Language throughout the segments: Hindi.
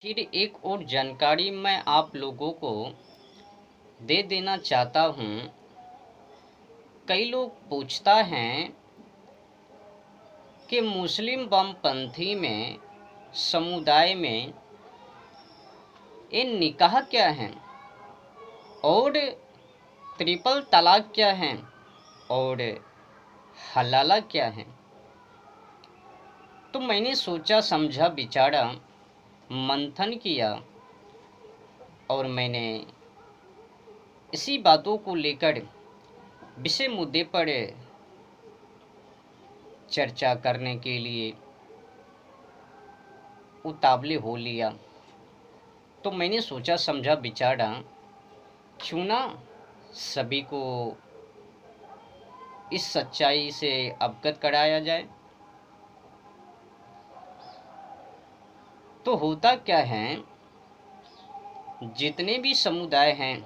फिर एक और जानकारी मैं आप लोगों को दे देना चाहता हूँ। कई लोग पूछता हैं कि मुस्लिम वामपंथी में समुदाय में ये निकाह क्या है और ट्रिपल तलाक क्या है और हलाला क्या है। तो मैंने सोचा समझा विचारा मंथन किया और मैंने इसी बातों को लेकर विषय मुद्दे पर चर्चा करने के लिए उतावले हो लिया। तो मैंने सोचा समझा विचारा क्यों ना सभी को इस सच्चाई से अवगत कराया जाए। तो होता क्या है, जितने भी समुदाय हैं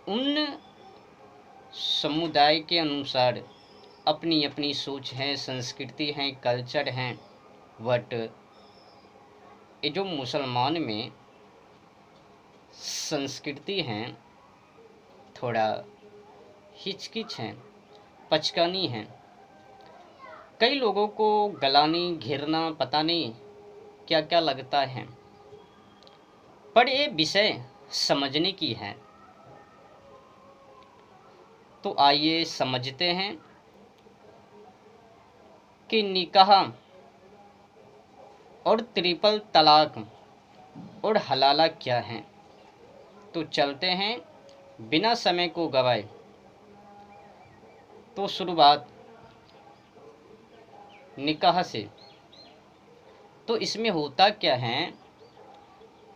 उन समुदाय के अनुसार अपनी अपनी सोच है, संस्कृति है, कल्चर हैं। बट ये जो मुसलमान में संस्कृति है थोड़ा हिचकिच है, पचकानी है। कई लोगों को गलानी घिरना पता नहीं क्या क्या लगता है, पर ये विषय समझने की है। तो आइए समझते हैं कि निकाह और ट्रिपल तलाक और हलाला क्या है। तो चलते हैं बिना समय को गवाए। तो शुरुआत निकाह से। तो इसमें होता क्या है,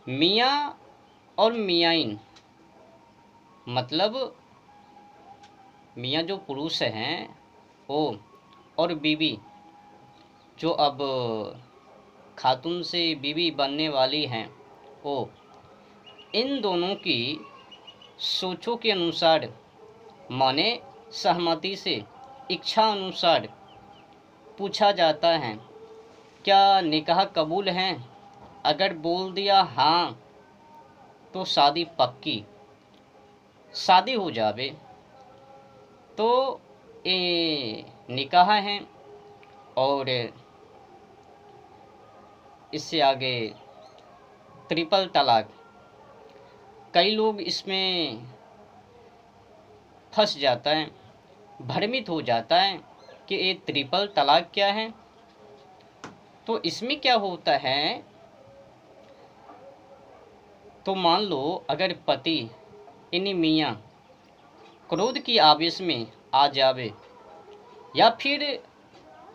मियाँ और मियाइन मतलब मियाँ जो पुरुष हैं वो और बीवी जो अब खातून से बीवी बनने वाली हैं वो, इन दोनों की सोचों के अनुसार माने सहमति से इच्छा अनुसार पूछा जाता है क्या निकाह कबूल है। अगर बोल दिया हाँ तो शादी पक्की, शादी हो जावे। तो ये निकाह है। और इससे आगे ट्रिपल तलाक। कई लोग इसमें फंस जाता है, भ्रमित हो जाता है कि ये ट्रिपल तलाक क्या है। तो इसमें क्या होता है, तो मान लो अगर पति यानी मियाँ क्रोध की आवेश में आ जावे या फिर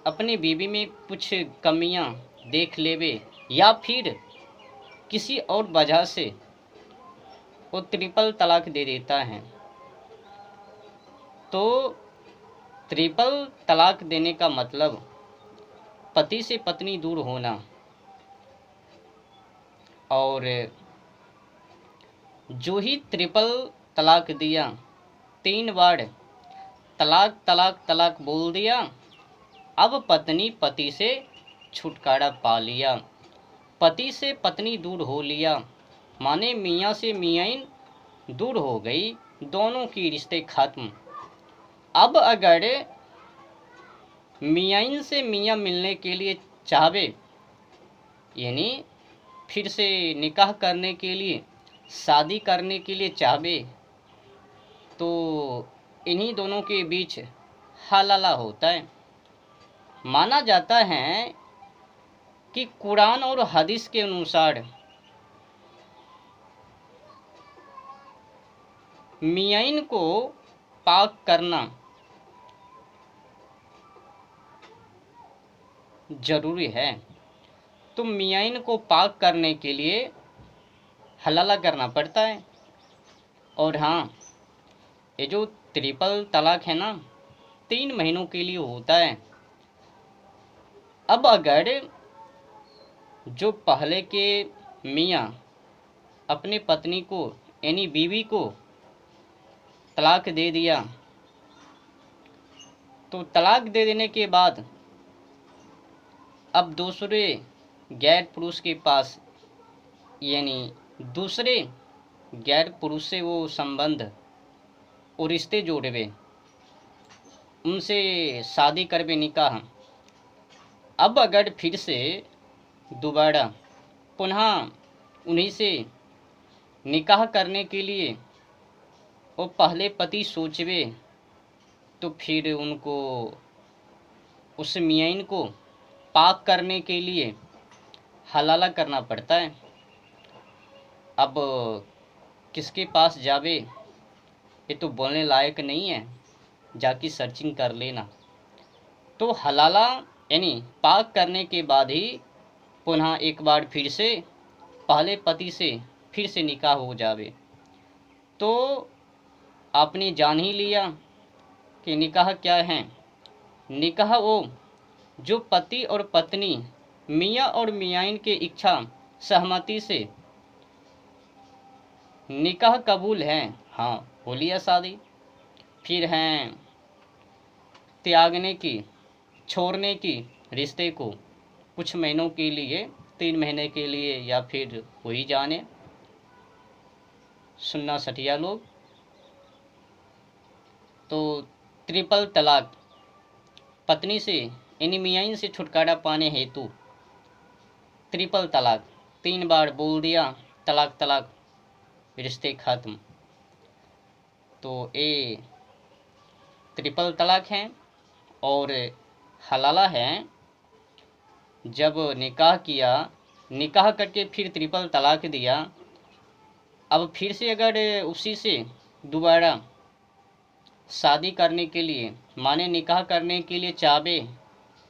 अपनी बीवी में कुछ कमियां देख लेवे या फिर किसी और वजह से वो ट्रिपल तलाक दे देता है, तो ट्रिपल तलाक देने का मतलब पति से पत्नी दूर होना। और जो ही ट्रिपल तलाक दिया, 3 बार तलाक तलाक तलाक बोल दिया, अब पत्नी पति से छुटकारा पा लिया, पति से पत्नी दूर हो लिया, माने मियाँ से मियाइन दूर हो गई, दोनों की रिश्ते खत्म। अब अगर मियाइन से मियाँ मिलने के लिए चाहे, यानी फिर से निकाह करने के लिए, शादी करने के लिए चाहे, तो इन्हीं दोनों के बीच हलाला होता है। माना जाता है कि कुरान और हदीस के अनुसार मियाइन को पाक करना जरूरी है। तो मियाइन को पाक करने के लिए हलाला करना पड़ता है। और हाँ, ये जो ट्रिपल तलाक है ना, 3 महीनों के लिए होता है। अब अगर जो पहले के मियाँ अपने पत्नी को यानी बीवी को तलाक दे दिया, तो तलाक दे देने के बाद अब दूसरे गैर पुरुष के पास, यानी दूसरे गैर पुरुष से वो संबंध और रिश्ते जोड़वे, उनसे शादी करवे, निकाह। अब अगर फिर से दोबारा पुनः उन्हीं से निकाह करने के लिए वो पहले पति सोचवे, तो फिर उनको उस मियाइन को पाक करने के लिए हलाला करना पड़ता है। अब किसके पास जावे ये तो बोलने लायक नहीं है, जाके सर्चिंग कर लेना। तो हलाला यानी पाक करने के बाद ही पुनः एक बार फिर से पहले पति से फिर से निकाह हो जावे। तो आपने जान ही लिया कि निकाह क्या है। निकाह वो जो पति और पत्नी, मियाँ और मियाइन के इच्छा सहमति से निकाह कबूल है, हाँ हो लिया शादी। फिर हैं त्यागने की, छोड़ने की रिश्ते को कुछ महीनों के लिए, 3 महीने के लिए, या फिर वही जाने। सुनना सठिया लोग। तो ट्रिपल तलाक, पत्नी से यानी मियाइन से छुटकारा पाने हेतु ट्रिपल तलाक, 3 बार बोल दिया तलाक तलाक, रिश्ते खत्म। तो ये ट्रिपल तलाक है। और हलाला है जब निकाह किया, निकाह करके फिर ट्रिपल तलाक दिया, अब फिर से अगर उसी से दोबारा शादी करने के लिए, माने निकाह करने के लिए चाहे,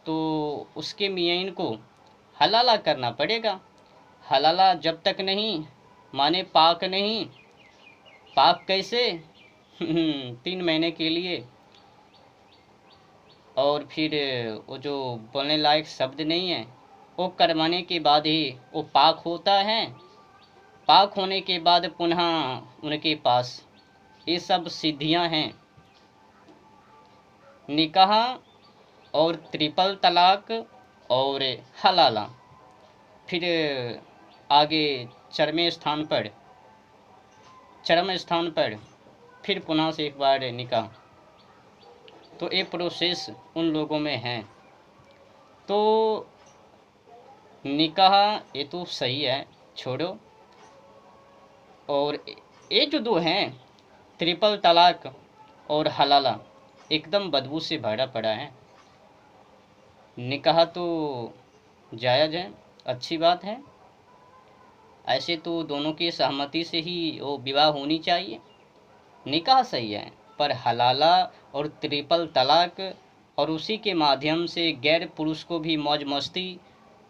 तो उसके मियाइन को हलाला करना पड़ेगा। हलाला जब तक नहीं, माने पाक नहीं, पाक कैसे 3 महीने के लिए। और फिर वो जो बोलने लायक शब्द नहीं है, वो करवाने के बाद ही वो पाक होता है। पाक होने के बाद पुनः उनके पास ये सब सिद्धियां हैं, निकाह और ट्रिपल तलाक और हलाला। फिर आगे चरम स्थान पर फिर पुनः से एक बार निकाह। तो ये प्रोसेस उन लोगों में है। तो निकाह ये तो सही है, छोड़ो। और ये जो दो हैं, ट्रिपल तलाक और हलाला, एकदम बदबू से भरा पड़ा है। निकाह तो जायज़ है, अच्छी बात है। ऐसे तो दोनों की सहमति से ही वो विवाह होनी चाहिए, निकाह सही है। पर हलाला और ट्रिपल तलाक और उसी के माध्यम से गैर पुरुष को भी मौज मस्ती,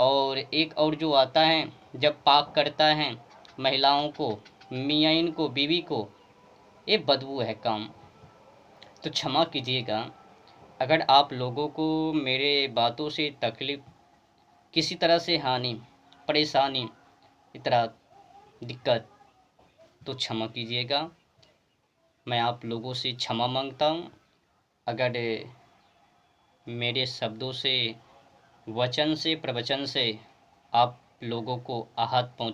और एक और जो आता है जब पाक करता है महिलाओं को, मियाइन को, बीवी को, ये बदबू है काम। तो क्षमा कीजिएगा अगर आप लोगों को मेरे बातों से तकलीफ, किसी तरह से हानि, परेशानी, इतना दिक्कत, तो क्षमा कीजिएगा। मैं आप लोगों से क्षमा मांगता हूँ अगर मेरे शब्दों से, वचन से, प्रवचन से आप लोगों को आहत पहुँच